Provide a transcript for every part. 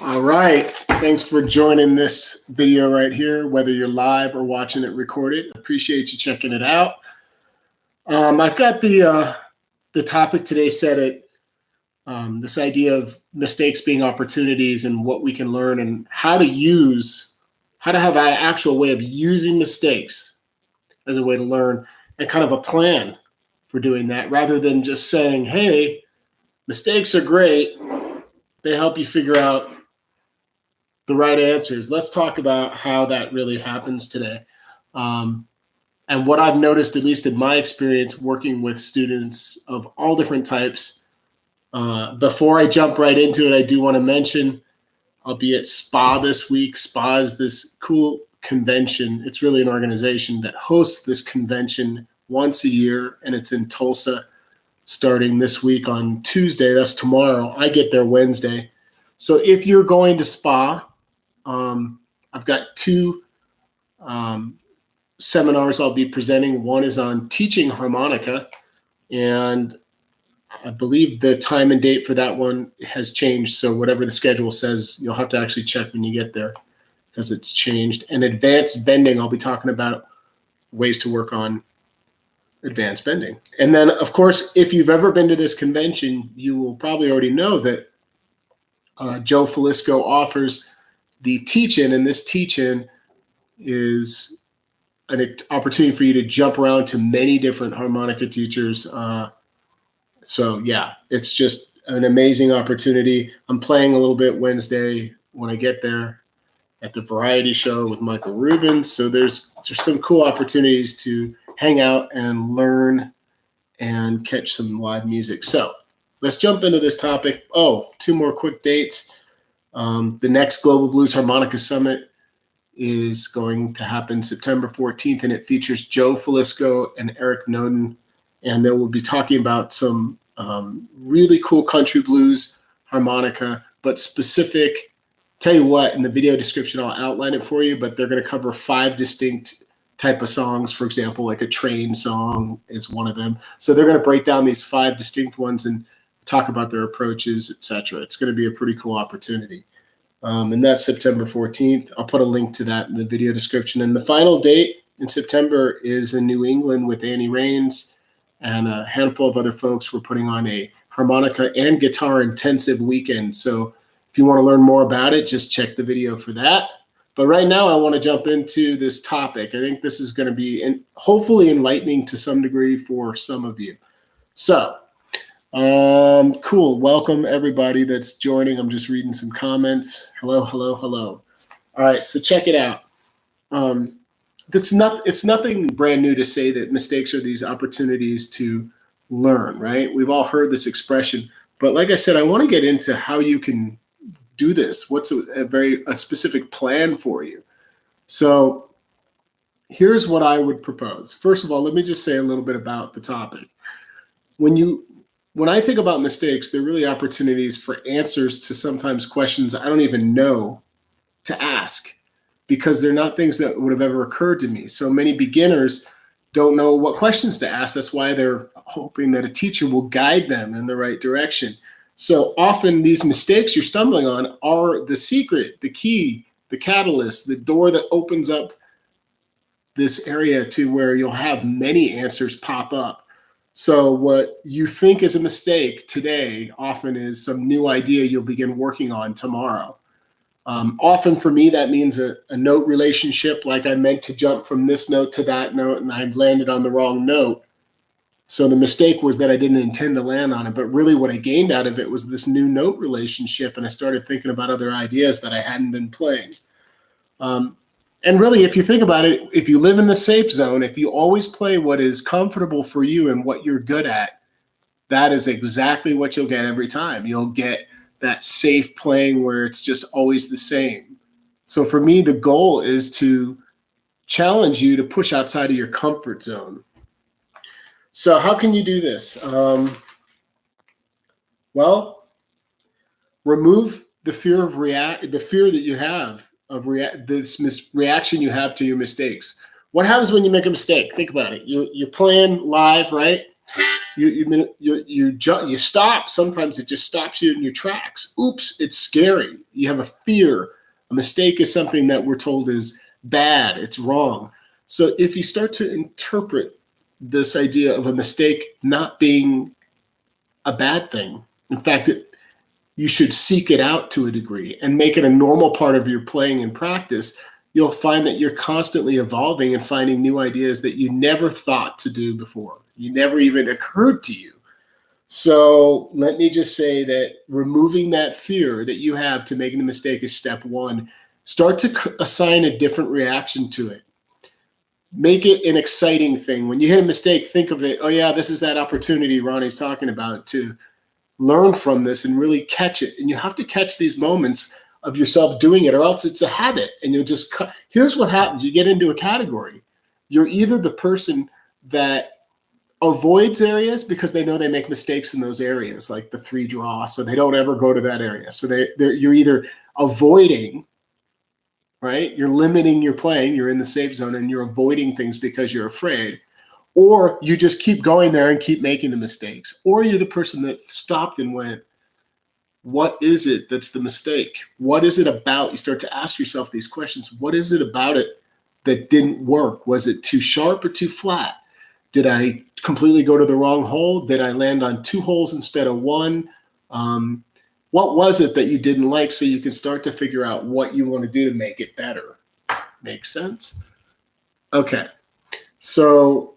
All right. Thanks for joining this video right here, whether you're live or watching it recorded. Appreciate you checking it out. I've got the topic today set at this idea of mistakes being opportunities and what we can learn and how to have an actual way of using mistakes as a way to learn and kind of a plan for doing that rather than just saying, hey, mistakes are great. They help you figure out the right answers. Let's talk about how that really happens today. And what I've noticed, at least in my experience working with students of all different types, before I jump right into it, I do want to mention I'll be at SPA this week. SPA is this cool convention. It's really an organization that hosts this convention once a year, and it's in Tulsa starting this week on Tuesday. That's tomorrow. I get there Wednesday. So if you're going to SPA, I've got two seminars I'll be presenting. One is on teaching harmonica, and I believe the time and date for that one has changed. So whatever the schedule says, you'll have to actually check when you get there because it's changed. And advanced bending, I'll be talking about ways to work on advanced bending. And then, of course, if you've ever been to this convention, you will probably already know that Joe Falisco offers the teach-in, and this teach-in is an opportunity for you to jump around to many different harmonica teachers. So yeah, it's just an amazing opportunity. I'm playing a little bit Wednesday when I get there at the variety show with Michael Rubin. So there's some cool opportunities to hang out and learn and catch some live music. So let's jump into this topic. Oh, two more quick dates. The next Global Blues Harmonica Summit is going to happen September 14th, and it features Joe Falisco and Eric Noden, and they will be talking about some really cool country blues harmonica, but specific. Tell you what, in the video description, I'll outline it for you, but they're going to cover 5 distinct type of songs. For example, like a train song is one of them. So they're going to break down these 5 distinct ones and talk about their approaches, etc. It's going to be a pretty cool opportunity. And that's September 14th. I'll put a link to that in the video description. And the final date in September is in New England with Annie Raines and a handful of other folks. We're putting on a harmonica and guitar intensive weekend. So if you want to learn more about it, just check the video for that. But right now I want to jump into this topic. I think this is going to be hopefully enlightening to some degree for some of you. So cool. Welcome everybody that's joining. I'm just reading some comments. Hello, hello, hello. All right, so check it out. It's nothing brand new to say that mistakes are these opportunities to learn, right? We've all heard this expression, but like I said, I want to get into how you can do this. What's a specific plan for you? So here's what I would propose. First of all, let me just say a little bit about the topic. When I think about mistakes, they're really opportunities for answers to sometimes questions I don't even know to ask because they're not things that would have ever occurred to me. So many beginners don't know what questions to ask. That's why they're hoping that a teacher will guide them in the right direction. So often these mistakes you're stumbling on are the secret, the key, the catalyst, the door that opens up this area to where you'll have many answers pop up. So what you think is a mistake today often is some new idea you'll begin working on tomorrow. Often for me, that means a note relationship, like I meant to jump from this note to that note and I landed on the wrong note. So the mistake was that I didn't intend to land on it, but really what I gained out of it was this new note relationship, and I started thinking about other ideas that I hadn't been playing. And really, if you think about it, if you live in the safe zone, if you always play what is comfortable for you and what you're good at, that is exactly what you'll get every time. You'll get that safe playing where it's just always the same. So for me, the goal is to challenge you to push outside of your comfort zone. So how can you do this? Well, remove the fear of the fear that you have of this reaction you have to your mistakes. What happens when you make a mistake? Think about it. You're playing live, right? You stop. Sometimes it just stops you in your tracks. Oops, it's scary. You have a fear. A mistake is something that we're told is bad. It's wrong. So if you start to interpret this idea of a mistake not being a bad thing, in fact, you should seek it out to a degree and make it a normal part of your playing and practice, you'll find that you're constantly evolving and finding new ideas that you never thought to do before. You never even occurred to you. So let me just say that removing that fear that you have to making the mistake is step one. Start to assign a different reaction to it. Make it an exciting thing. When you hit a mistake, think of it, oh yeah, this is that opportunity Ronnie's talking about to learn from this and really catch it. And you have to catch these moments of yourself doing it, or else it's a habit and you'll just cut. Here's what happens. You get into a category. You're either the person that avoids areas because they know they make mistakes in those areas, like the 3 draw, so they don't ever go to that area. So you're either avoiding, right? You're limiting your playing. You're in the safe zone and you're avoiding things because you're afraid. Or you just keep going there and keep making the mistakes. Or you're the person that stopped and went, what is it that's the mistake? What is it about? You start to ask yourself these questions. What is it about it that didn't work? Was it too sharp or too flat? Did I completely go to the wrong hole? Did I land on 2 holes instead of 1? What was it that you didn't like, so you can start to figure out what you want to do to make it better? Make sense? Okay. So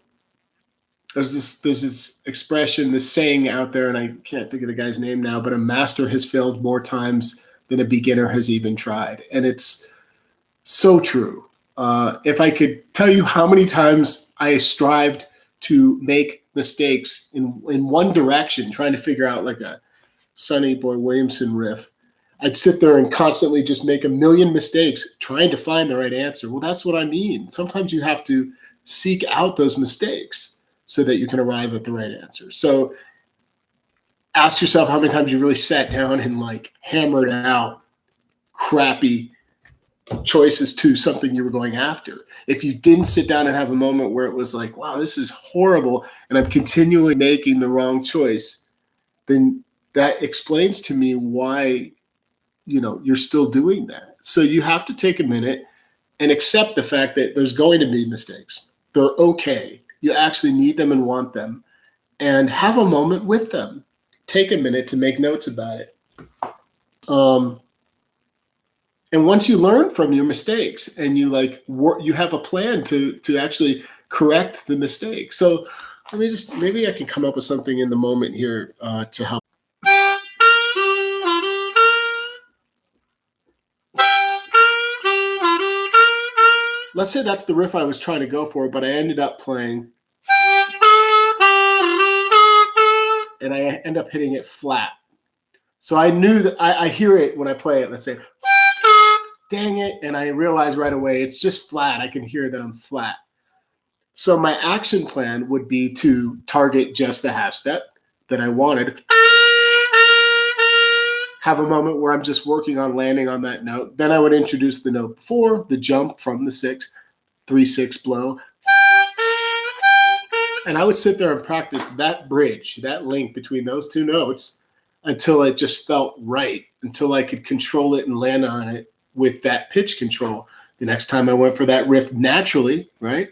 there's this expression, this saying out there, and I can't think of the guy's name now, but a master has failed more times than a beginner has even tried. And it's so true. If I could tell you how many times I strived to make mistakes in one direction, trying to figure out like a Sonny Boy Williamson riff, I'd sit there and constantly just make a million mistakes trying to find the right answer. Well, that's what I mean. Sometimes you have to seek out those mistakes so that you can arrive at the right answer. So ask yourself how many times you really sat down and like hammered out crappy choices to something you were going after. If you didn't sit down and have a moment where it was like, wow, this is horrible, and I'm continually making the wrong choice, then that explains to me why, you're still doing that. So you have to take a minute and accept the fact that there's going to be mistakes. They're okay. You actually need them and want them, and have a moment with them. Take a minute to make notes about it. And once you learn from your mistakes and you you have a plan to actually correct the mistake. So maybe I can come up with something in the moment here to help. Let's say that's the riff I was trying to go for, but I ended up playing, and I end up hitting it flat. So I knew that I hear it when I play it. Let's say, dang it. And I realize right away, it's just flat. I can hear that I'm flat. So my action plan would be to target just the half step that I wanted. Have a moment where I'm just working on landing on that note. Then I would introduce the note before, the jump from the 6, 3-6 blow. And I would sit there and practice that bridge, that link between those 2 notes until it just felt right, until I could control it and land on it with that pitch control. The next time I went for that riff naturally, right?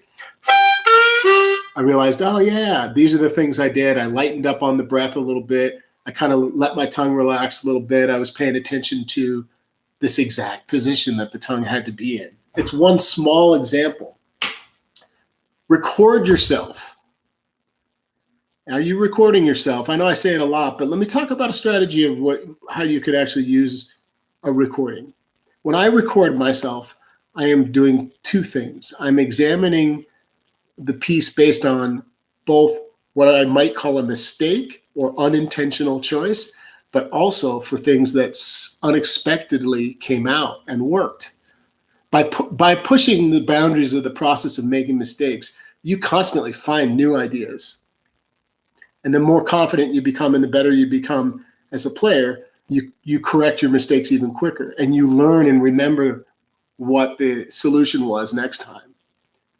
I realized, oh yeah, these are the things I did. I lightened up on the breath a little bit. I kind of let my tongue relax a little bit. I was paying attention to this exact position that the tongue had to be in. It's one small example. Record yourself. Are you recording yourself? I know I say it a lot, but let me talk about a strategy of how you could actually use a recording. When I record myself, I am doing 2 things. I'm examining the piece based on both what I might call a mistake or unintentional choice, but also for things that unexpectedly came out and worked. By pushing the boundaries of the process of making mistakes, you constantly find new ideas. And the more confident you become and the better you become as a player, you correct your mistakes even quicker, and you learn and remember what the solution was next time.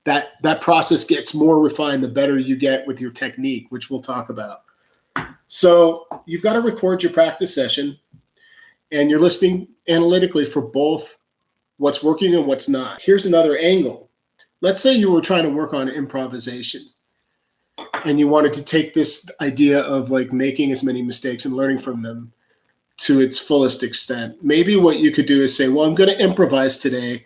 that process gets more refined the better you get with your technique, which we'll talk about. So you've got to record your practice session, and you're listening analytically for both what's working and what's not. Here's another angle. Let's say you were trying to work on improvisation, and you wanted to take this idea of like making as many mistakes and learning from them to its fullest extent. Maybe what you could do is say, well, I'm going to improvise today.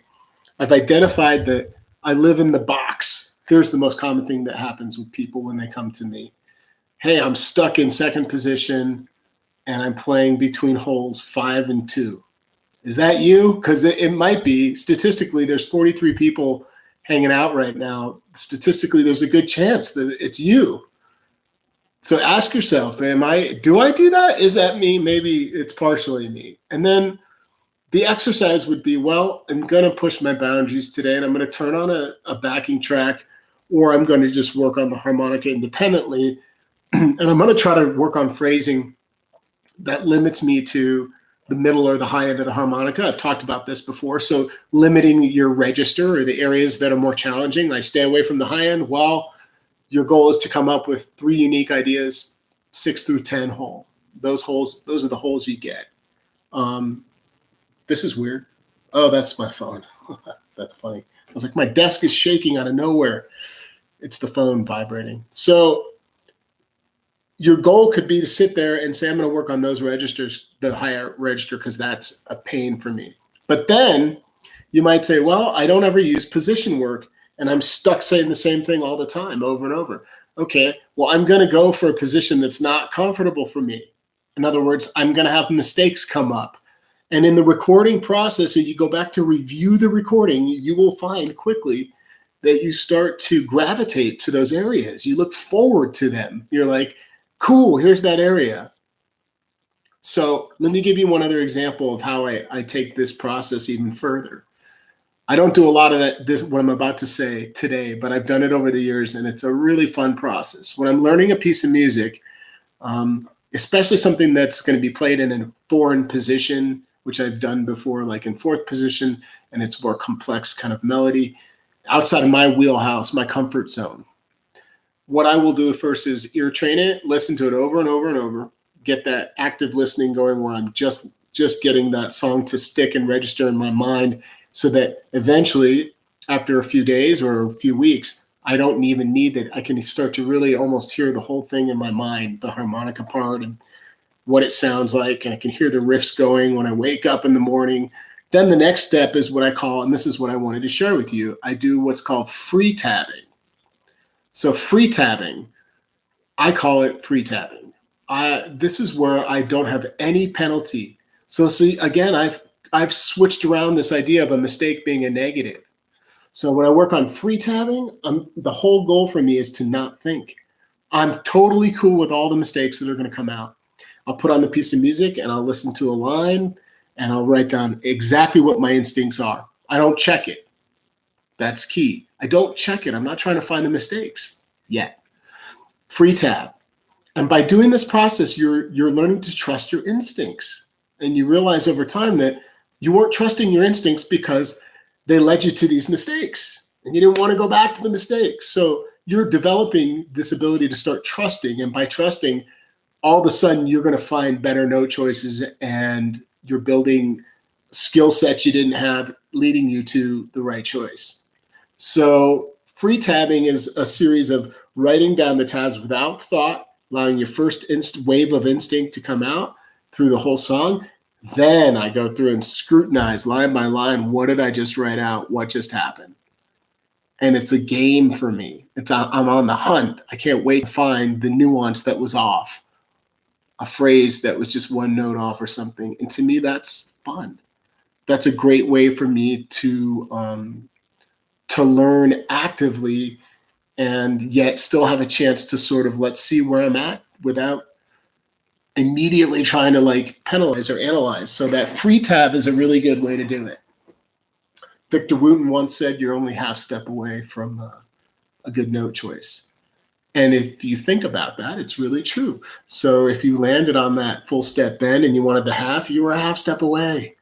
I've identified that I live in the box. Here's the most common thing that happens with people when they come to me. Hey, I'm stuck in second position and I'm playing between holes 5 and 2. Is that you? Because it might be. Statistically, there's 43 people hanging out right now. Statistically, there's a good chance that it's you. So ask yourself, do I do that? Is that me? Maybe it's partially me. And then the exercise would be, well, I'm going to push my boundaries today, and I'm going to turn on a backing track, or I'm going to just work on the harmonica independently. And I'm going to try to work on phrasing that limits me to the middle or the high end of the harmonica. I've talked about this before. So limiting your register or the areas that are more challenging. I stay away from the high end. Well, your goal is to come up with 3 unique ideas, 6 through 10 hole. Those are the holes you get. This is weird. Oh, that's my phone. That's funny. I was like, my desk is shaking out of nowhere. It's the phone vibrating. So your goal could be to sit there and say, I'm going to work on those registers, the higher register, because that's a pain for me. But then you might say, well, I don't ever use position work, and I'm stuck saying the same thing all the time, over and over. Okay, well, I'm going to go for a position that's not comfortable for me. In other words, I'm going to have mistakes come up. And in the recording process, when you go back to review the recording, you will find quickly that you start to gravitate to those areas. You look forward to them. You're like, cool, here's that area. So let me give you one other example of how I take this process even further. I don't do a lot of what I'm about to say today, but I've done it over the years, and it's a really fun process. When I'm learning a piece of music, especially something that's going to be played in a foreign position, which I've done before, like in fourth position, and it's more complex kind of melody, outside of my wheelhouse, my comfort zone. What I will do first is ear train it, listen to it over and over and over, get that active listening going where I'm just getting that song to stick and register in my mind, so that eventually, after a few days or a few weeks, I don't even need that. I can start to really almost hear the whole thing in my mind, the harmonica part and what it sounds like, and I can hear the riffs going when I wake up in the morning. Then the next step is what I call, and this is what I wanted to share with you, I do what's called free tabbing. So free tabbing, I call it free tabbing. This is where I don't have any penalty. So see, again, I've switched around this idea of a mistake being a negative. So when I work on free tabbing, the whole goal for me is to not think. I'm totally cool with all the mistakes that are going to come out. I'll put on the piece of music and I'll listen to a line and I'll write down exactly what my instincts are. I don't check it. That's key. I don't check it. I'm not trying to find the mistakes yet. Free tab. And by doing this process, you're learning to trust your instincts. And you realize over time that you weren't trusting your instincts because they led you to these mistakes. And you didn't want to go back to the mistakes. So you're developing this ability to start trusting. And by trusting, all of a sudden, you're going to find better note choices, and you're building skill sets you didn't have, leading you to the right choice. So free tabbing is a series of writing down the tabs without thought, allowing your first wave of instinct to come out through the whole song. Then I go through and scrutinize line by line. What did I just write out? What just happened? And it's a game for me. I'm on the hunt. I can't wait to find the nuance that was off. A phrase that was just one note off or something. And to me, that's fun. That's a great way for me to learn actively and yet still have a chance to sort of let's see where I'm at without immediately trying to like penalize or analyze. So that free tab is a really good way to do it. Victor Wooten once said you're only half step away from a good note choice. And if you think about that, it's really true. So if you landed on that full step bend and you wanted the half, you were a half step away.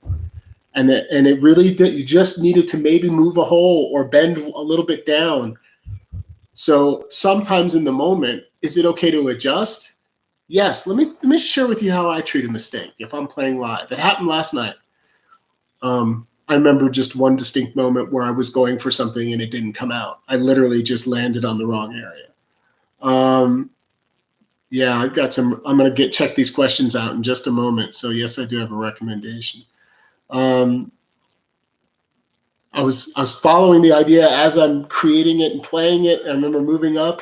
And it really did. You just needed to maybe move a hole or bend a little bit down. So sometimes in the moment, is it okay to adjust? Yes. Let me share with you how I treat a mistake if I'm playing live. It happened last night. I remember just one distinct moment where I was going for something and it didn't come out. I literally just landed on the wrong area. Yeah, I've got some. I'm going to check these questions out in just a moment. So yes, I do have a recommendation. I was following the idea as I'm creating it and playing it. I remember moving up,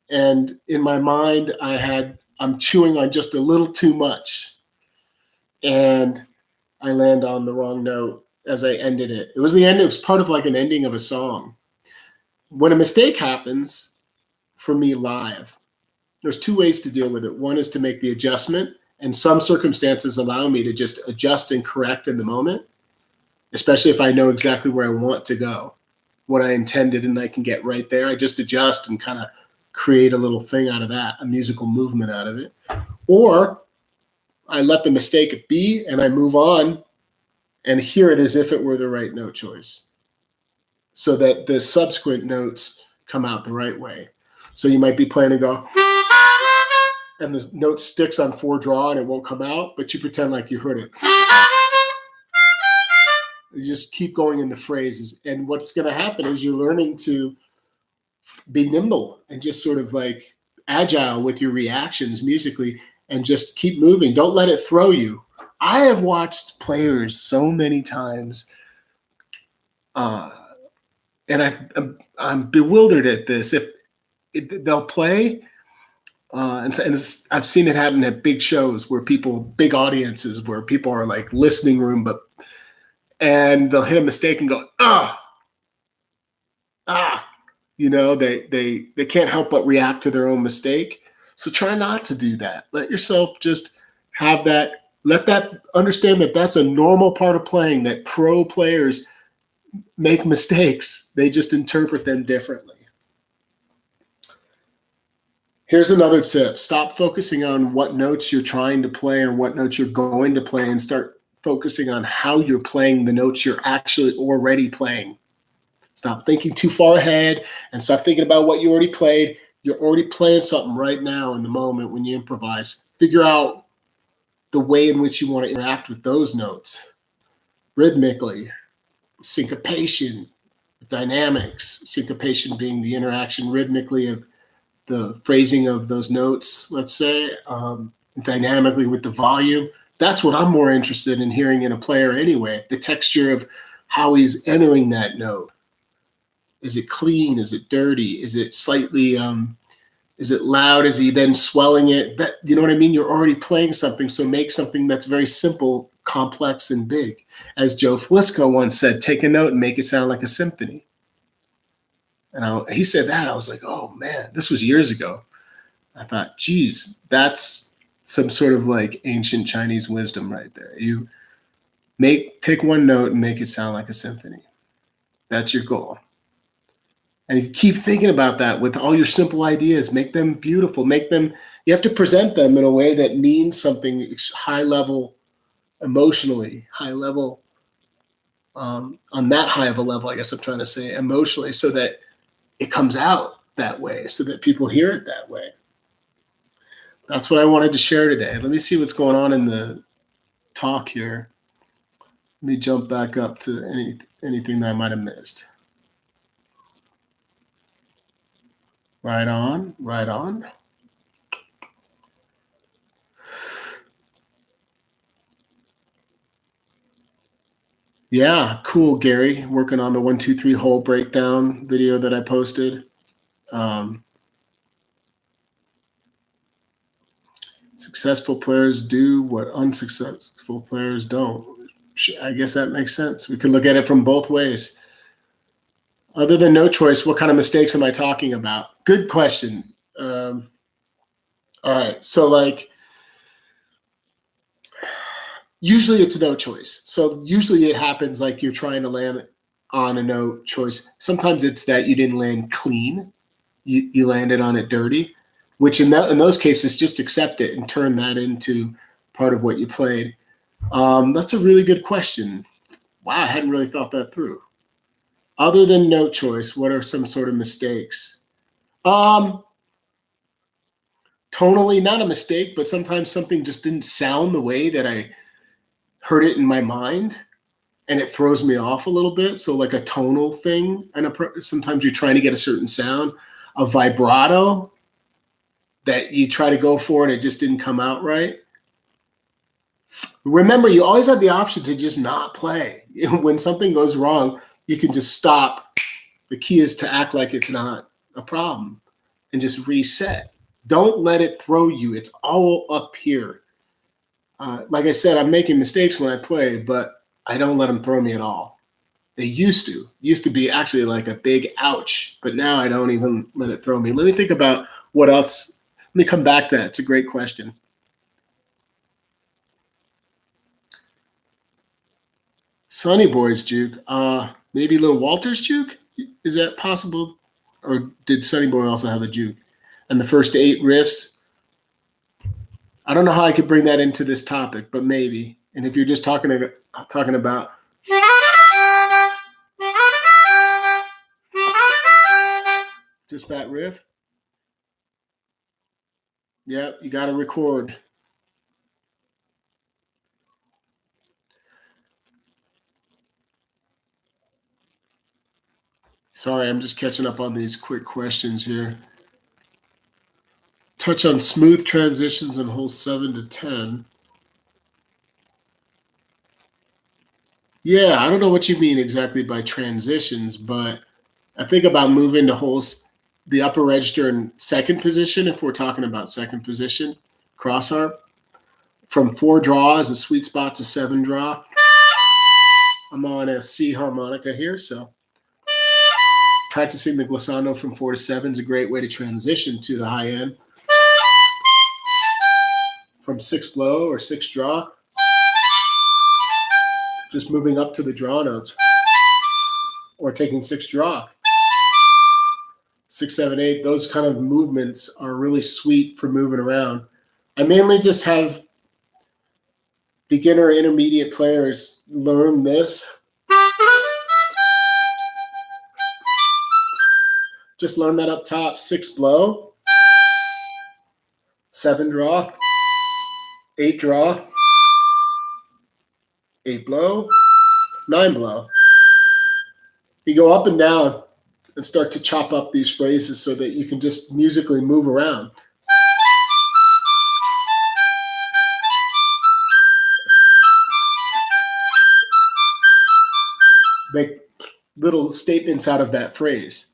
and in my mind, I'm chewing on just a little too much, and I land on the wrong note as I ended it. It was the end. It was part of like an ending of a song. When a mistake happens, for me live, there's two ways to deal with it. One is to make the adjustment, and some circumstances allow me to just adjust and correct in the moment, especially if I know exactly where I want to go, what I intended, and I can get right there. I just adjust and kind of create a little thing out of that, a musical movement out of it. Or I let the mistake be and I move on and hear it as if it were the right note choice, so that the subsequent notes come out the right way. So you might be playing and go, and the note sticks on 4 draw and it won't come out, but you pretend like you heard it. You just keep going in the phrases. And what's going to happen is you're learning to be nimble and just sort of like agile with your reactions musically and just keep moving. Don't let it throw you. I have watched players so many times, and I'm bewildered at this. If they'll play, and I've seen it happen at big shows where big audiences, where people are like listening room, and they'll hit a mistake and go, they can't help but react to their own mistake. So try not to do that. Let yourself just have that. Understand that that's a normal part of playing, that pro players make mistakes. They just interpret them differently. Here's another tip. Stop focusing on what notes you're trying to play or what notes you're going to play, and start focusing on how you're playing the notes you're actually already playing. Stop thinking too far ahead and stop thinking about what you already played. You're already playing something right now in the moment when you improvise. Figure out the way in which you want to interact with those notes rhythmically, syncopation, dynamics, syncopation being the interaction rhythmically of the phrasing of those notes, let's say, dynamically with the volume. That's what I'm more interested in hearing in a player anyway, the texture of how he's entering that note. Is it clean? Is it dirty? Is it slightly, is it loud? Is he then swelling it? You know what I mean? You're already playing something, so make something that's very simple, complex, and big. As Joe Flisco once said, take a note and make it sound like a symphony. And he said that, I was like, oh man, this was years ago. I thought, geez, that's some sort of like ancient Chinese wisdom right there. You take one note and make it sound like a symphony. That's your goal. And you keep thinking about that with all your simple ideas. Make them beautiful. You have to present them in a way that means something high level emotionally, high level, on that high of a level, I guess I'm trying to say, emotionally, so that it comes out that way, so that people hear it that way. That's what I wanted to share today. Let me see what's going on in the talk here. Let me jump back up to anything that I might have missed. Right on, right on. Yeah, cool, Gary. Working on the 1, 2, 3 hole breakdown video that I posted. Successful players do what unsuccessful players don't. I guess that makes sense. We could look at it from both ways. Other than no choice, what kind of mistakes am I talking about? Good question. All right. So like, usually it's no choice. So usually it happens like you're trying to land on a no choice. Sometimes it's that you didn't land clean. You landed on it dirty, which in those cases, just accept it and turn that into part of what you played. That's a really good question. Wow, I hadn't really thought that through. Other than note choice, what are some sort of mistakes? Tonally, not a mistake, but sometimes something just didn't sound the way that I heard it in my mind, and it throws me off a little bit. So like a tonal thing, and sometimes you're trying to get a certain sound, a vibrato that you try to go for and it just didn't come out right. Remember, you always have the option to just not play. When something goes wrong, you can just stop. The key is to act like it's not a problem and just reset. Don't let it throw you. It's all up here. Like I said, I'm making mistakes when I play, but I don't let them throw me at all. They used to be actually like a big ouch, but now I don't even let it throw me. Let me think about what else. Let me come back to that. It's a great question. Sonny Boy's juke. Maybe Little Walter's juke? Is that possible? Or did Sonny Boy also have a juke? And the first 8 riffs? I don't know how I could bring that into this topic, but maybe. And if you're just talking about just that riff, yeah, you got to record. Sorry, I'm just catching up on these quick questions here. Touch on smooth transitions in holes 7 to 10. Yeah, I don't know what you mean exactly by transitions, but I think about moving to holes, the upper register in second position, if we're talking about second position, cross harp. From 4 draw is a sweet spot to 7 draw. I'm on a C harmonica here, so practicing the glissando from 4 to 7 is a great way to transition to the high end. From 6 blow or 6 draw, just moving up to the draw notes, or taking 6 draw. 6, 7, 8, those kind of movements are really sweet for moving around. I mainly just have beginner intermediate players learn this. Just learn that up top, 6 blow, 7 draw, 8 draw, 8 blow, 9 blow. You go up and down and start to chop up these phrases so that you can just musically move around. Make little statements out of that phrase.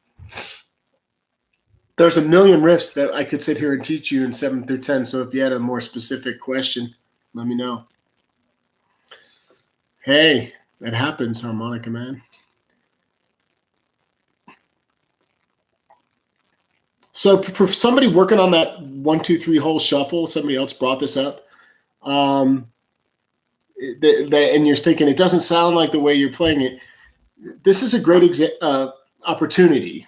There's a million riffs that I could sit here and teach you in 7 through 10. So if you had a more specific question, let me know. Hey, that happens, harmonica man. So for somebody working on that 1, 2, 3 hole shuffle, somebody else brought this up. And you're thinking it doesn't sound like the way you're playing it. This is a great opportunity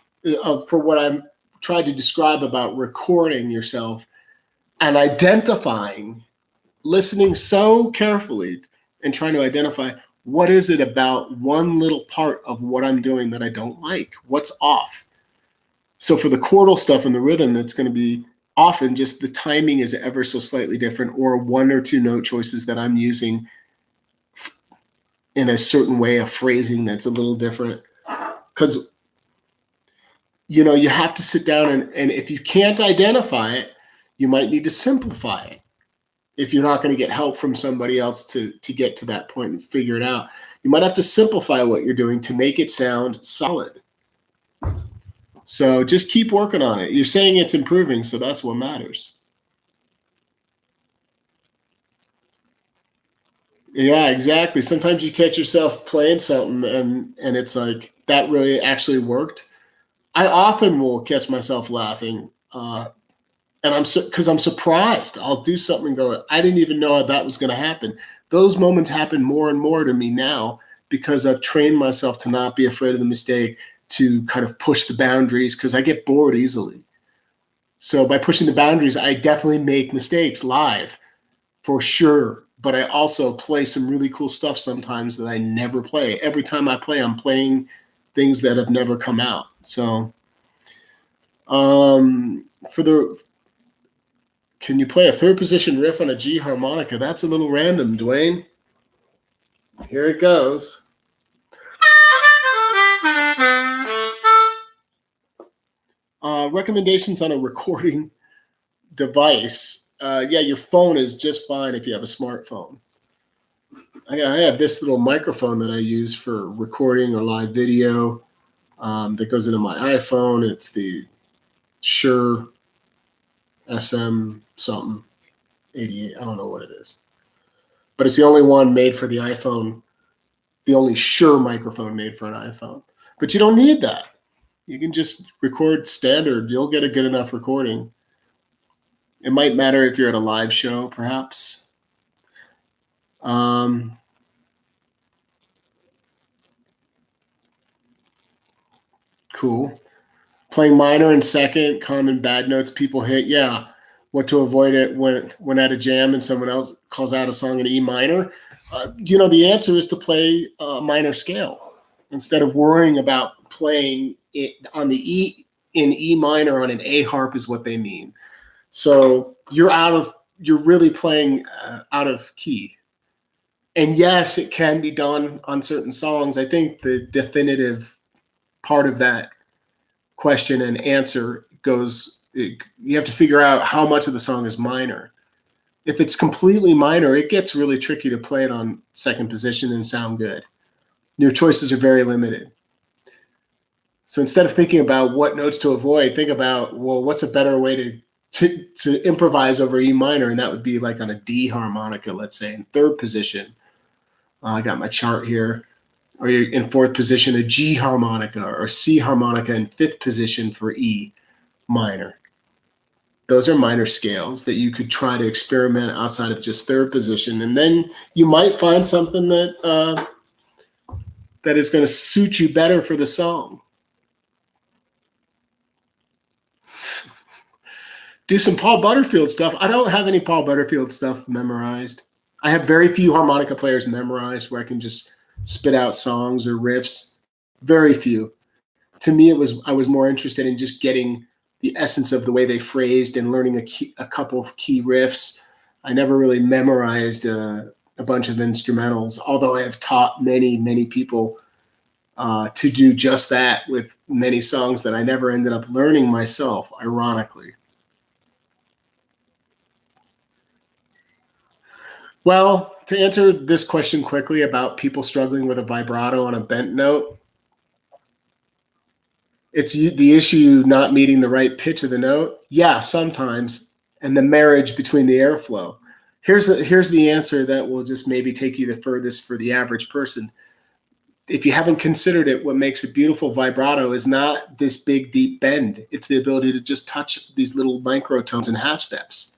for what I'm trying to describe about recording yourself and identifying, listening so carefully and trying to identify what is it about one little part of what I'm doing that I don't like, what's off. So for the chordal stuff and the rhythm, it's going to be often just the timing is ever so slightly different, or 1 or 2 note choices that I'm using in a certain way of phrasing that's a little different. Because, you have to sit down and if you can't identify it, you might need to simplify it. If you're not going to get help from somebody else to get to that point and figure it out, you might have to simplify what you're doing to make it sound solid. So just keep working on it. You're saying it's improving, so that's what matters. Yeah, exactly. Sometimes you catch yourself playing something and it's like, that really actually worked. I often will catch myself laughing, and because I'm surprised. I'll do something and go, I didn't even know that was going to happen. Those moments happen more and more to me now because I've trained myself to not be afraid of the mistake, to kind of push the boundaries, because I get bored easily. So by pushing the boundaries, I definitely make mistakes live, for sure. but I also play some really cool stuff sometimes that I never play. Every time I play, I'm playing things that have never come out. So can you play a third position riff on a G harmonica? That's a little random, Dwayne. Here it goes. Recommendations on a recording device. Yeah, your phone is just fine if you have a smartphone. I have this little microphone that I use for recording or live video that goes into my iPhone. It's the Shure SM something 88. I don't know what it is. But it's the only one made for the iPhone, the only Shure microphone made for an iPhone. But you don't need that. You can just record standard. You'll get a good enough recording. It might matter if you're at a live show, perhaps. Cool. Playing minor and second, common bad notes people hit. Yeah. What to avoid it when at a jam and someone else calls out a song in E minor. The answer is to play a minor scale instead of worrying about playing it on the E in E minor on an A harp is what they mean. So you're really playing out of key. And yes, it can be done on certain songs. I think the definitive part of that question and answer goes, you have to figure out how much of the song is minor. If it's completely minor, it gets really tricky to play it on second position and sound good. Your choices are very limited. So instead of thinking about what notes to avoid, think about, well, what's a better way to improvise over E minor? And that would be like on a D harmonica, let's say, in third position. I got my chart here. Or you're in fourth position, a G harmonica, or C harmonica in fifth position for E minor. Those are minor scales that you could try to experiment outside of just third position. And then you might find something that is going to suit you better for the song. Do some Paul Butterfield stuff. I don't have any Paul Butterfield stuff memorized. I have very few harmonica players memorized where I can just spit out songs or riffs. Very few. To me, I was more interested in just getting the essence of the way they phrased and learning a couple of key riffs. I never really memorized a bunch of instrumentals, although I have taught many, many people to do just that with many songs that I never ended up learning myself, ironically. Well, to answer this question quickly about people struggling with a vibrato on a bent note, it's the issue not meeting the right pitch of the note. Yeah, sometimes, and the marriage between the airflow. Here's the answer that will just maybe take you the furthest for the average person. If you haven't considered it, what makes a beautiful vibrato is not this big, deep bend. It's the ability to just touch these little microtones and half steps.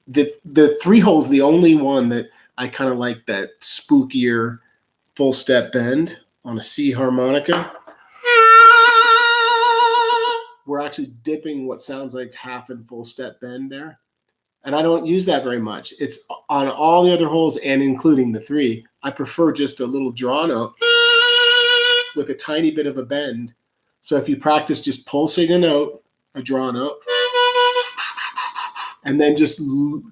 The three hole's the only one that I kind of like, that spookier full step bend on a C harmonica. We're actually dipping what sounds like half and full step bend there. And I don't use that very much. It's on all the other holes and including the three. I prefer just a little draw note with a tiny bit of a bend. So if you practice just pulsing a note, a draw note, and then just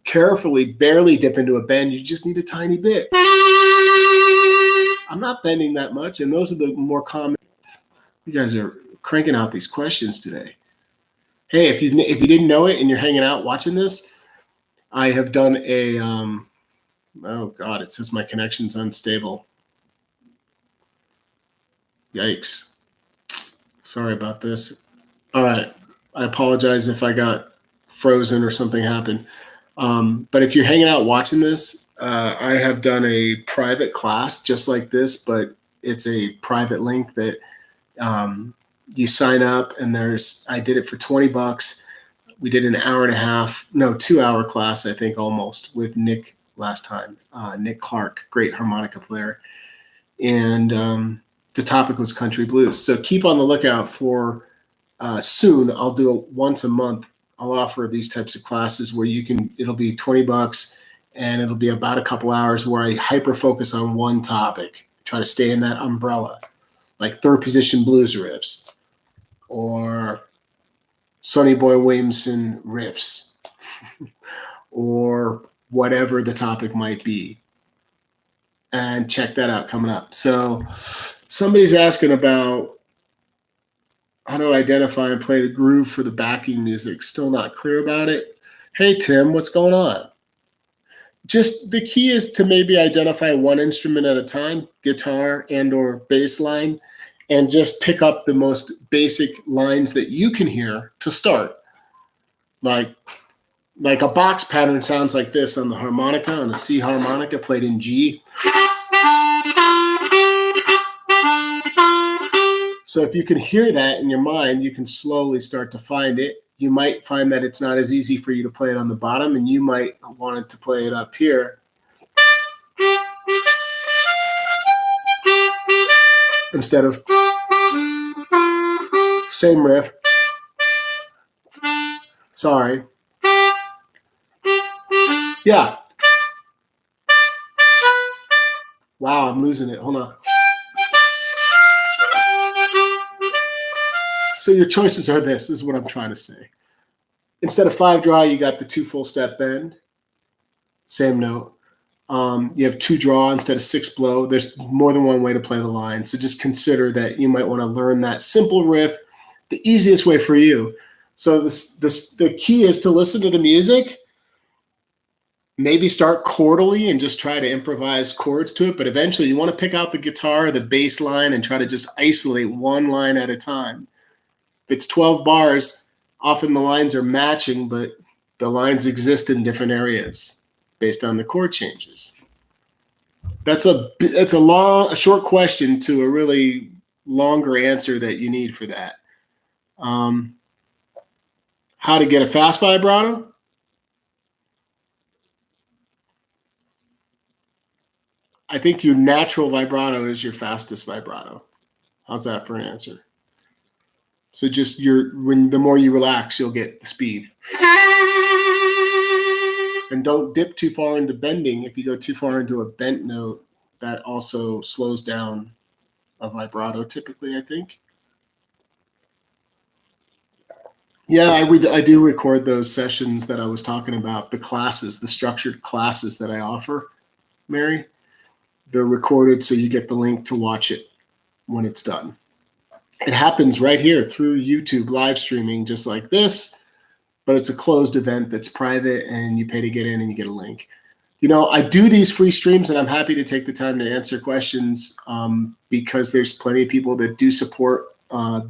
carefully, barely dip into a bend, you just need a tiny bit. I'm not bending that much, and those are the more common. You guys are cranking out these questions today. Hey, if you didn't know it and you're hanging out watching this, I have done a, oh God, it says my connection's unstable. Yikes. Sorry about this. All right. I apologize if I got frozen or something happened. But if you're hanging out watching this, I have done a private class just like this, but it's a private link that you sign up, and I did it for $20. We did an hour and a half, no, 2-hour class, I think, almost, with Nick last time. Nick Clark, great harmonica player. And the topic was country blues. So keep on the lookout for soon. I'll do it once a month. I'll offer these types of classes where it'll be $20, and it'll be about a couple hours where I hyper focus on one topic, try to stay in that umbrella, like third position blues riffs or Sonny Boy Williamson riffs or whatever the topic might be. And check that out coming up. So somebody's asking about how to identify and play the groove for the backing music. Still not clear about it. Hey, Tim, what's going on? Just the key is to maybe identify one instrument at a time, guitar and or bass line, and just pick up the most basic lines that you can hear to start. Like a box pattern sounds like this on the harmonica, on a C harmonica played in G. So if you can hear that in your mind, you can slowly start to find it. You might find that it's not as easy for you to play it on the bottom, and you might want it to play it up here. Instead of same riff. Sorry. Yeah. Wow, I'm losing it. Hold on. So your choices are this is what I'm trying to say. Instead of 5 draw, you got the 2 full step bend. Same note. You have 2 draw instead of 6 blow. There's more than one way to play the line. So just consider that you might want to learn that simple riff the easiest way for you. So the key is to listen to the music, maybe start chordally and just try to improvise chords to it. But eventually you want to pick out the guitar, the bass line, and try to just isolate one line at a time. If it's 12 bars, often the lines are matching, but the lines exist in different areas based on the chord changes. That's a short question to a really longer answer that you need for that. How to get a fast vibrato? I think your natural vibrato is your fastest vibrato. How's that for an answer? So just the more you relax, you'll get the speed. And don't dip too far into bending. If you go too far into a bent note, that also slows down a vibrato typically, I think. Yeah, I do record those sessions that I was talking about, the classes, the structured classes that I offer, Mary. They're recorded so you get the link to watch it when it's done. It happens right here through YouTube live streaming, just like this, but it's a closed event that's private and you pay to get in and you get a link. You know, I do these free streams and I'm happy to take the time to answer questions because there's plenty of people that do support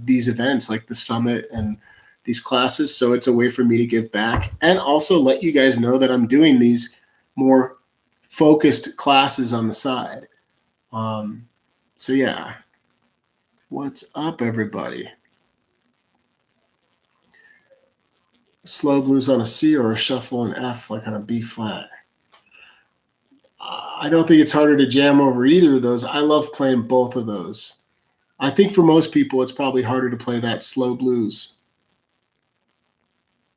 these events like the summit and these classes. So it's a way for me to give back and also let you guys know that I'm doing these more focused classes on the side. So yeah. What's up, everybody? Slow blues on a C or a shuffle in F, like on a B flat. I don't think it's harder to jam over either of those. I love playing both of those. I think for most people, it's probably harder to play that slow blues.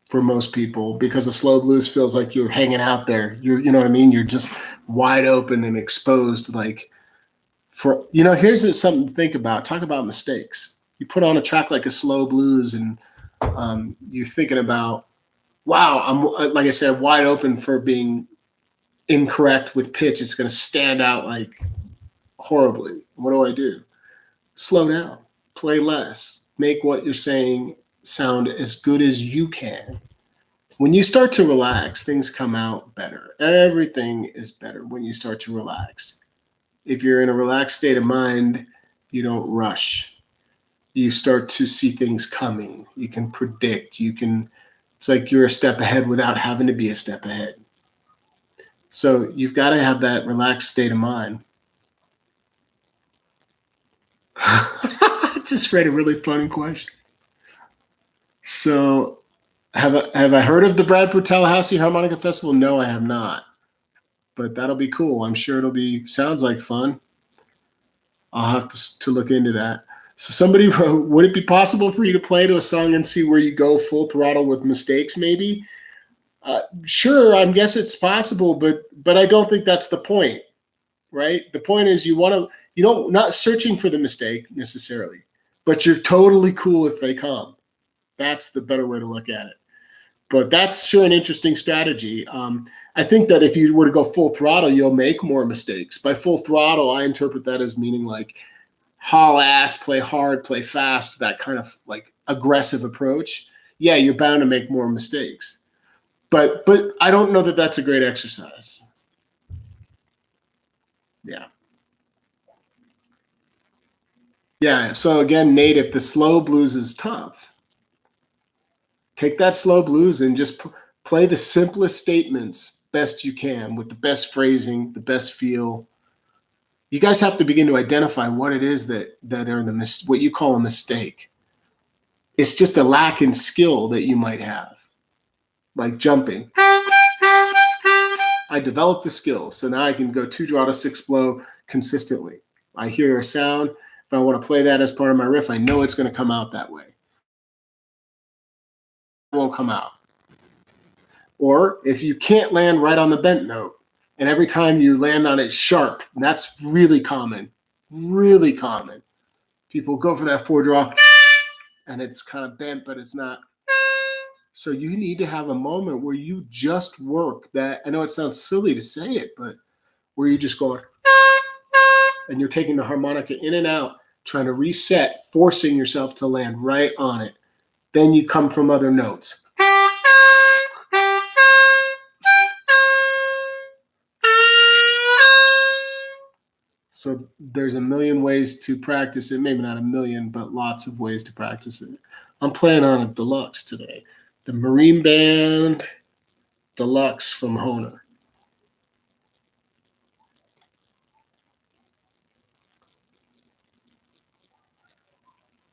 For most people, because a slow blues feels like you're hanging out there. You know what I mean? You're just wide open and exposed, like. Here's something to think about. Talk about mistakes. You put on a track like a slow blues and you're thinking about, wow, I'm, like I said, wide open for being incorrect with pitch. It's going to stand out like horribly. What do I do? Slow down, play less, make what you're saying sound as good as you can. When you start to relax, things come out better. Everything is better when you start to relax. If you're in a relaxed state of mind, you don't rush. You start to see things coming. You can predict. It's like you're a step ahead without having to be a step ahead. So you've got to have that relaxed state of mind. I just read a really funny question. So have I heard of the Bradford Tallahassee Harmonica Festival? No, I have not. But that'll be cool. I'm sure sounds like fun. I'll have to look into that. So somebody wrote, would it be possible for you to play to a song and see where you go full throttle with mistakes maybe? Sure, I guess it's possible, but I don't think that's the point, right? The point is you don't not searching for the mistake necessarily, but you're totally cool if they come. That's the better way to look at it. But that's sure an interesting strategy. I think that if you were to go full throttle, you'll make more mistakes. By full throttle, I interpret that as meaning like haul ass, play hard, play fast, that kind of like aggressive approach. Yeah, you're bound to make more mistakes. But I don't know that that's a great exercise. Yeah. Yeah. So again, native, the slow blues is tough. Take that slow blues and just play the simplest statements best you can with the best phrasing, the best feel. You guys have to begin to identify what it is that are what you call a mistake. It's just a lack in skill that you might have, like jumping. I developed the skill, so now I can go 2 draw to 6 blow consistently. I hear a sound. If I want to play that as part of my riff, I know it's going to come out that way. It won't come out. Or if you can't land right on the bent note, and every time you land on it sharp, that's really common. Really common. People go for that 4 draw, and it's kind of bent, but it's not. So you need to have a moment where you just work that. I know it sounds silly to say it, but where you just go and you're taking the harmonica in and out, trying to reset, forcing yourself to land right on it. Then you come from other notes. So there's a million ways to practice it. Maybe not a million, but lots of ways to practice it. I'm playing on a deluxe today. The Marine Band Deluxe from Hohner.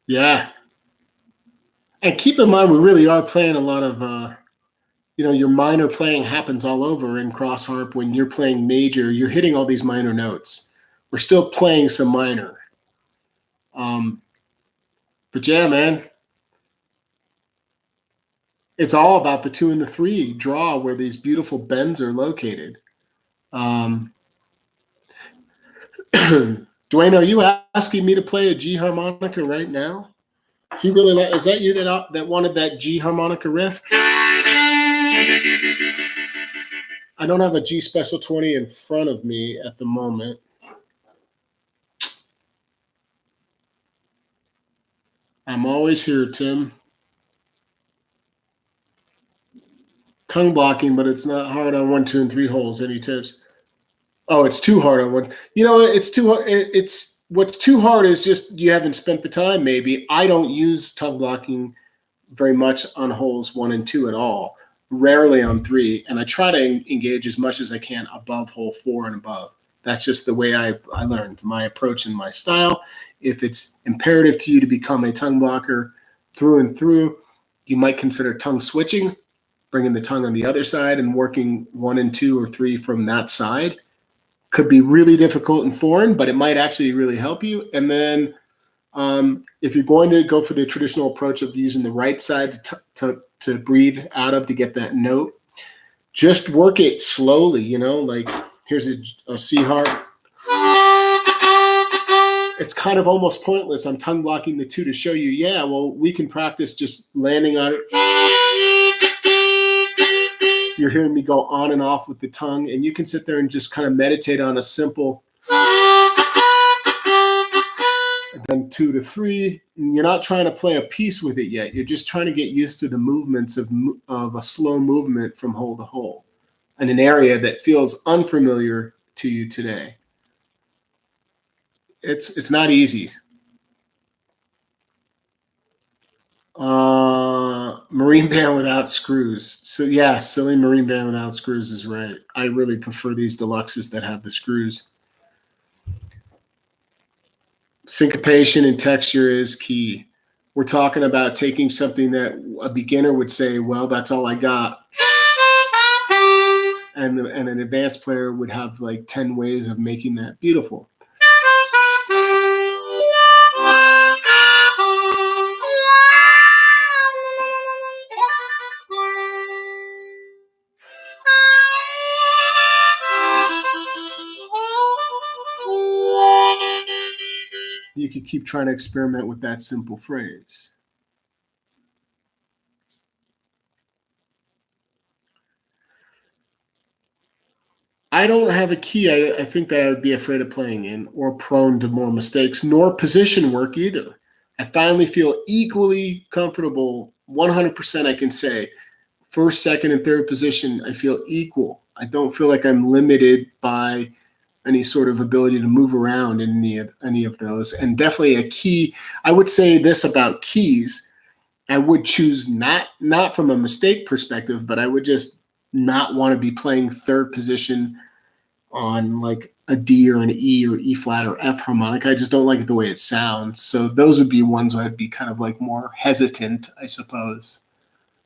Yeah. And keep in mind, we really are playing a lot of, your minor playing happens all over in cross harp. When you're playing major, you're hitting all these minor notes. We're still playing some minor. But yeah, man, it's all about the 2 and the 3 draw where these beautiful bends are located. Dwayne, are you asking me to play a G harmonica right now? He really is that you that wanted that G harmonica riff? I don't have a G Special 20 in front of me at the moment. I'm always here, Tim. Tongue blocking, but it's not hard on 1, 2, and 3 holes. Any tips? Oh, it's too hard on one. It's too hard. It's what's too hard is just you haven't spent the time. Maybe I don't use tongue blocking very much on holes 1 and 2 at all. Rarely on 3, and I try to engage as much as I can above hole 4 and above. That's just the way I learned my approach and my style. If it's imperative to you to become a tongue blocker through and through, you might consider tongue switching, bringing the tongue on the other side and working 1 and 2 or 3 from that side. Could be really difficult and foreign, but it might actually really help you. And then if you're going to go for the traditional approach of using the right side to breathe out of to get that note, just work it slowly, like here's a C harp. It's kind of almost pointless. I'm tongue blocking the 2 to show you, yeah, well, we can practice just landing on it. You're hearing me go on and off with the tongue, and you can sit there and just kind of meditate on a simple and then 2 to 3. You're not trying to play a piece with it yet. You're just trying to get used to the movements of a slow movement from hole to hole in an area that feels unfamiliar to you today. It's not easy. Marine band without screws. So yeah, silly Marine band without screws is right. I really prefer these deluxes that have the screws. Syncopation and texture is key. We're talking about taking something that a beginner would say, well, that's all I got. And an advanced player would have like 10 ways of making that beautiful. You could keep trying to experiment with that simple phrase. I don't have a key I think that I would be afraid of playing in or prone to more mistakes, nor position work either. I finally feel equally comfortable, 100% I can say. First, second, and third position, I feel equal. I don't feel like I'm limited by any sort of ability to move around in any of those. And definitely a key, I would say this about keys. I would choose not from a mistake perspective, but I would just not want to be playing third position on like a D or an E or E flat or F harmonic. I just don't like the way it sounds. So those would be ones I'd be kind of like more hesitant, I suppose.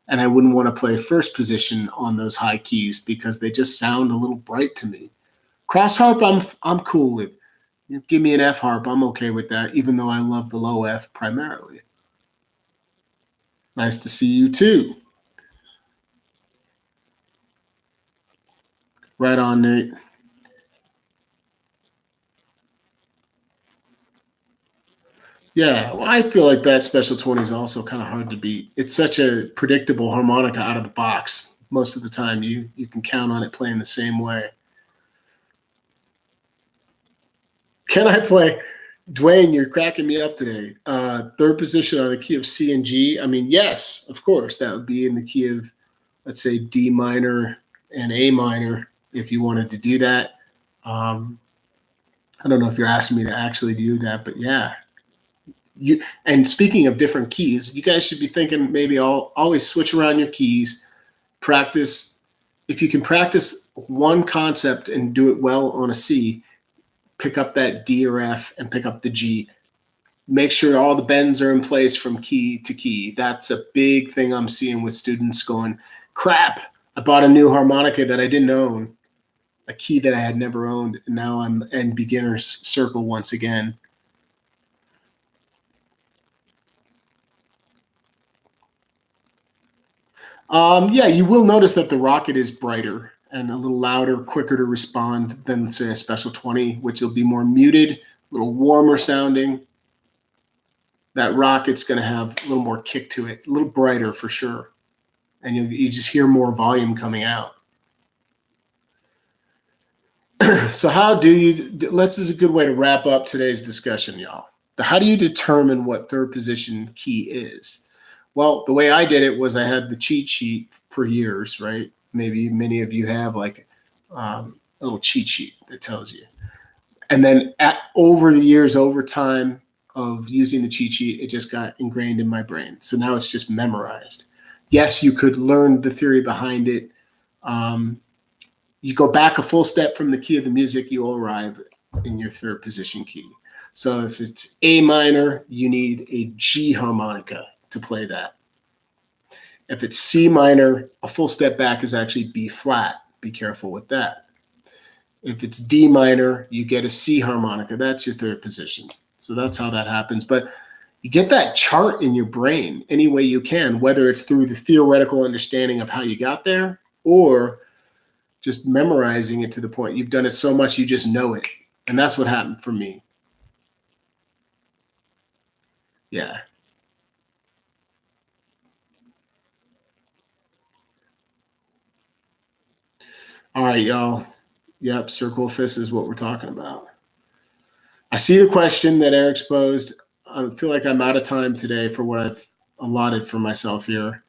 And I wouldn't want to play first position on those high keys because they just sound a little bright to me. Cross harp, I'm cool with. Give me an F harp, I'm okay with that, even though I love the low F primarily. Nice to see you too. Right on, Nate. Yeah, well, I feel like that special 20 is also kind of hard to beat. It's such a predictable harmonica out of the box. Most of the time, you can count on it playing the same way. Can I play? Dwayne, you're cracking me up today. Third position on the key of C and G. I mean, yes, of course, that would be in the key of, let's say, D minor and A minor if you wanted to do that. Um, I don't know if you're asking me to actually do that, but yeah. And speaking of different keys, you guys should be thinking maybe I'll always switch around your keys, practice. If you can practice one concept and do it well on a C, pick up that D or F and pick up the G. Make sure all the bends are in place from key to key. That's a big thing I'm seeing with students going, crap, I bought a new harmonica that I didn't own, a key that I had never owned, and now I'm in beginner's circle once again. Yeah, you will notice that the Rocket is brighter and a little louder, quicker to respond than, say, a Special 20, which will be more muted, a little warmer sounding. That Rocket's going to have a little more kick to it, a little brighter for sure. And you just hear more volume coming out. So how do you, this is a good way to wrap up today's discussion, y'all. How do you determine what third position key is? Well, the way I did it was I had the cheat sheet for years, right? Maybe many of you have like a little cheat sheet that tells you. And then over the years, over time of using the cheat sheet, it just got ingrained in my brain. So now it's just memorized. Yes, you could learn the theory behind it. You go back a full step from the key of the music, you will arrive in your third position key. So if it's A minor, you need a G harmonica to play that. If it's C minor, a full step back is actually B flat. Be careful with that. If it's D minor, you get a C harmonica. That's your third position. So that's how that happens. But you get that chart in your brain any way you can, whether it's through the theoretical understanding of how you got there or just memorizing it to the point you've done it so much you just know it. And that's what happened for me. Yeah. All right, y'all. Yep, circle of fists is what we're talking about. I see the question that Eric's posed. I feel like I'm out of time today for what I've allotted for myself here.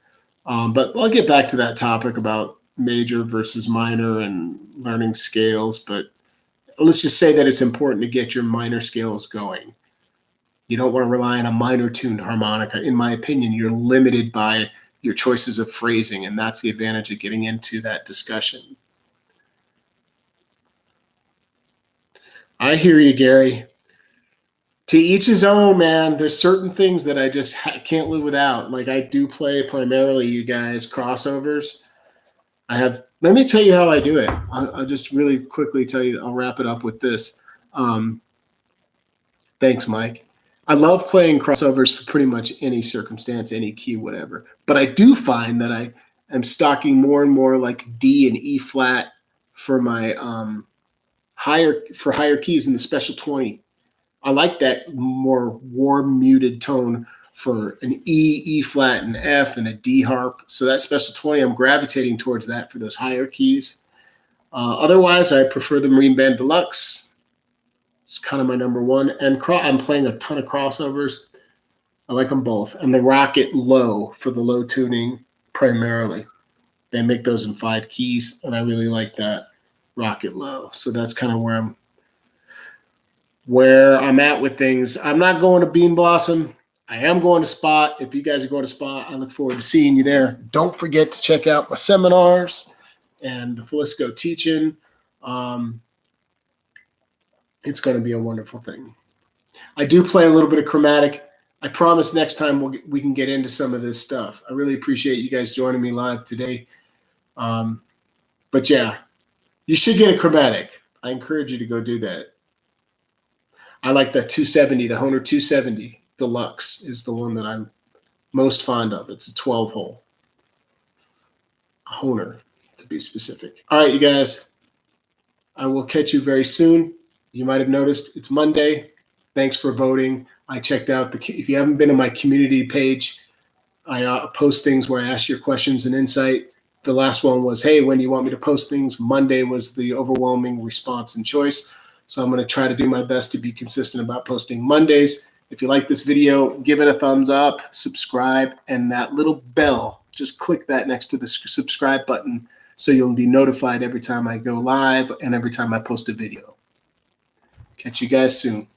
But I'll get back to that topic about major versus minor and learning scales. But let's just say that it's important to get your minor scales going. You don't want to rely on a minor tuned harmonica. In my opinion, you're limited by your choices of phrasing, and that's the advantage of getting into that discussion. I hear you, Gary. To each his own, man. There's certain things that I just can't live without. Like I do play primarily, you guys, crossovers. I have. Let me tell you how I do it. I'll just really quickly tell you. I'll wrap it up with this. Thanks, Mike. I love playing crossovers for pretty much any circumstance, any key, whatever. But I do find that I am stocking more and more like D and E flat for my higher keys in the special 20. I like that more warm muted tone for an E flat, an F, and a D harp. So that special 20, I'm gravitating towards that for those higher keys. Otherwise, I prefer the Marine Band Deluxe. It's kind of my number one. And I'm playing a ton of crossovers. I like them both. And the Rocket Low for the low tuning primarily. They make those in 5 keys, and I really like that Rocket Low. So that's kind of where I'm at with things. I'm not going to Bean Blossom. I am going to Spot. If you guys are going to Spot, I look forward to seeing you there. Don't forget to check out my seminars and the Flisco teaching. It's going to be a wonderful thing. I do play a little bit of chromatic. I promise next time we can get into some of this stuff. I really appreciate you guys joining me live today. But yeah, you should get a chromatic. I encourage you to go do that. I like the 270, the Honer 270 Deluxe is the one that I'm most fond of. It's a 12-hole. Honer, to be specific. All right, you guys. I will catch you very soon. You might have noticed it's Monday. Thanks for voting. I checked out if you haven't been on my community page, I post things where I ask your questions and insight. The last one was, hey, when do you want me to post things? Monday was the overwhelming response and choice. So I'm going to try to do my best to be consistent about posting Mondays. If you like this video, give it a thumbs up, subscribe, and that little bell, just click that next to the subscribe button so you'll be notified every time I go live and every time I post a video. Catch you guys soon.